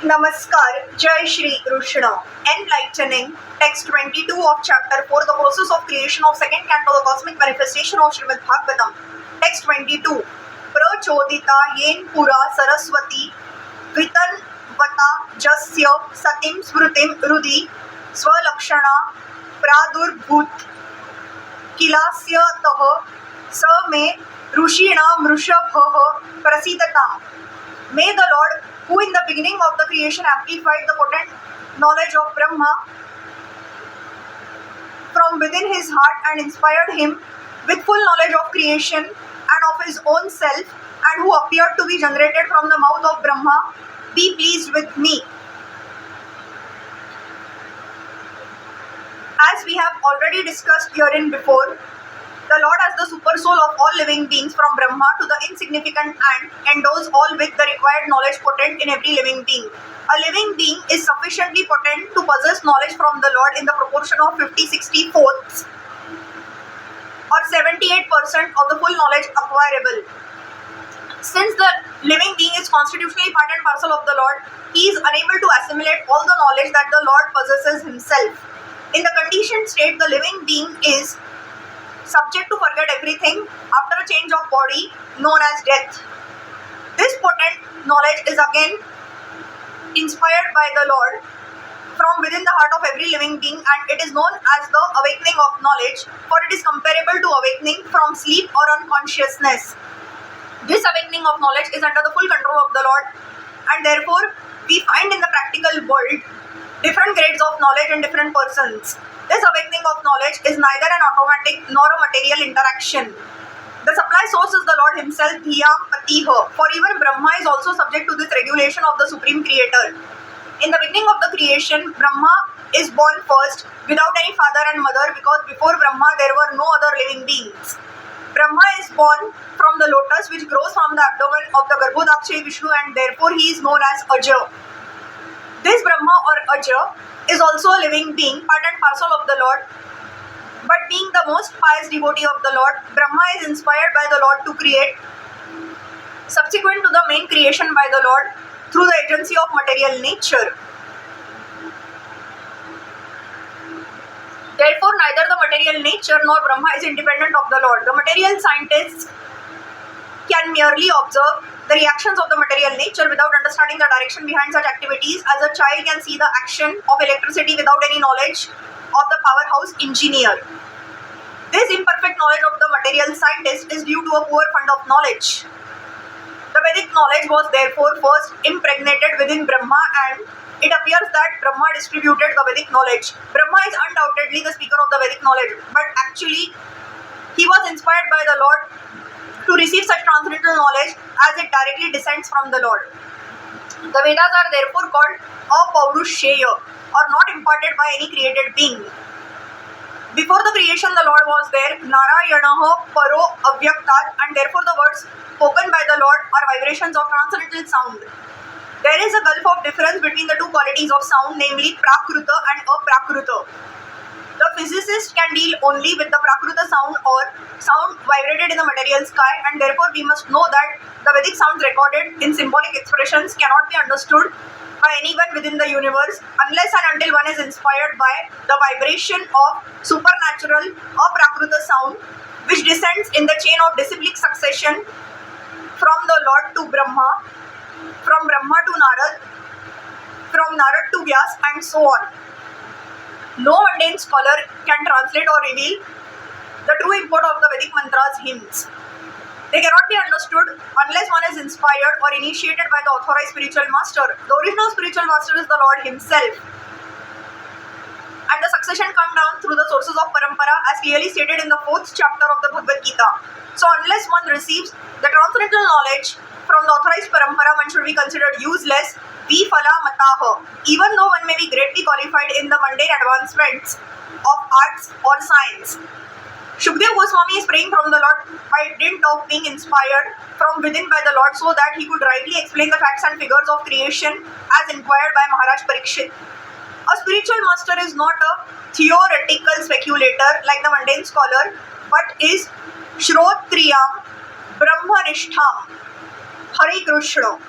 Namaskar, Jai Shri Krishna. Enlightening, text 22 of chapter 4, the process of creation of second canto, the cosmic manifestation of Srimad Bhagavatam. Text 22. Prachodita yen pura saraswati vitan vata jasya satim smrutim rudi swalakshana pradurbhut kilasya tah sa me rushina mrushabha prasidatam. May the Lord, who in the beginning of the creation amplified the potent knowledge of Brahma from within his heart and inspired him with full knowledge of creation and of his own self, and who appeared to be generated from the mouth of Brahma, be pleased with me. As we have already discussed herein before, the Lord as the super soul of all living beings from Brahma to the insignificant ant endows all with the required knowledge potent in every living being. A living being is sufficiently potent to possess knowledge from the Lord in the proportion of 50/64 or 78% of the full knowledge acquirable. Since the living being is constitutionally part and parcel of the Lord, he is unable to assimilate all the knowledge that the Lord possesses himself. In the conditioned state, the living being is subject to forget everything after a change of body known as death. This potent knowledge is again inspired by the Lord from within the heart of every living being, and it is known as the awakening of knowledge, for it is comparable to awakening from sleep or unconsciousness. This awakening of knowledge is under the full control of the Lord, and therefore we find in the practical world different grades of knowledge in different persons. This awakening of knowledge is neither an automatic nor a material interaction. The supply source is the Lord himself, Dhyam Patiha, for even Brahma is also subject to this regulation of the Supreme Creator. In the beginning of the creation, Brahma is born first without any father and mother, because before Brahma there were no other living beings. Brahma is born from the lotus which grows from the abdomen of the Garbhodakshay Vishnu, and therefore he is known as Aja. This Brahma or Aja is also a living being, part and parcel of the Lord, but being the most pious devotee of the Lord, Brahma is inspired by the Lord to create, subsequent to the main creation by the Lord, through the agency of material nature. Therefore, neither the material nature nor Brahma is independent of the Lord. The material scientists can merely observe the reactions of the material nature without understanding the direction behind such activities, as a child can see the action of electricity without any knowledge of the powerhouse engineer. This imperfect knowledge of the material scientist is due to a poor fund of knowledge. The Vedic knowledge was therefore first impregnated within Brahma, and it appears that Brahma distributed the Vedic knowledge. Brahma is undoubtedly the speaker of the Vedic knowledge, but actually he was inspired by the Lord to receive such transcendental knowledge as it directly descends from the Lord. The Vedas are therefore called apaurushaya, or not imparted by any created being. Before the creation the Lord was there, Narayana-parayana paro avyaktat, and therefore the words spoken by the Lord are vibrations of transcendental sound. There is a gulf of difference between the two qualities of sound, namely prakruta and aprakruta. The physicist can deal only with the prakruta sound, or sound vibrated in the material sky, and therefore we must know that the Vedic sounds recorded in symbolic expressions cannot be understood by anyone within the universe unless and until one is inspired by the vibration of supernatural aprakruta sound, which descends in the chain of disciplic succession from the Lord to Brahma, from Brahma to Narad, from Narad to Vyasa, and so on. No mundane scholar can translate or reveal the true import of the Vedic mantras hymns. They cannot be understood unless one is inspired or initiated by the authorized spiritual master. The original spiritual master is the Lord himself, and the succession comes down through the sources of parampara, as clearly stated in the 4th chapter of the Bhagavad Gita. So unless one receives the transcendental knowledge from the authorized parampara, one should be considered useless. Vifala mataha, even though one may be greatly qualified in the mundane advancements of arts or science. Shukdev Goswami is praying from the Lord by dint of being inspired from within by the Lord, so that he could rightly explain the facts and figures of creation as inquired by Maharaj Parikshit. A spiritual master is not a theoretical speculator like the mundane scholar, but is Shrotriyam Brahmanishtham Hare Krishna.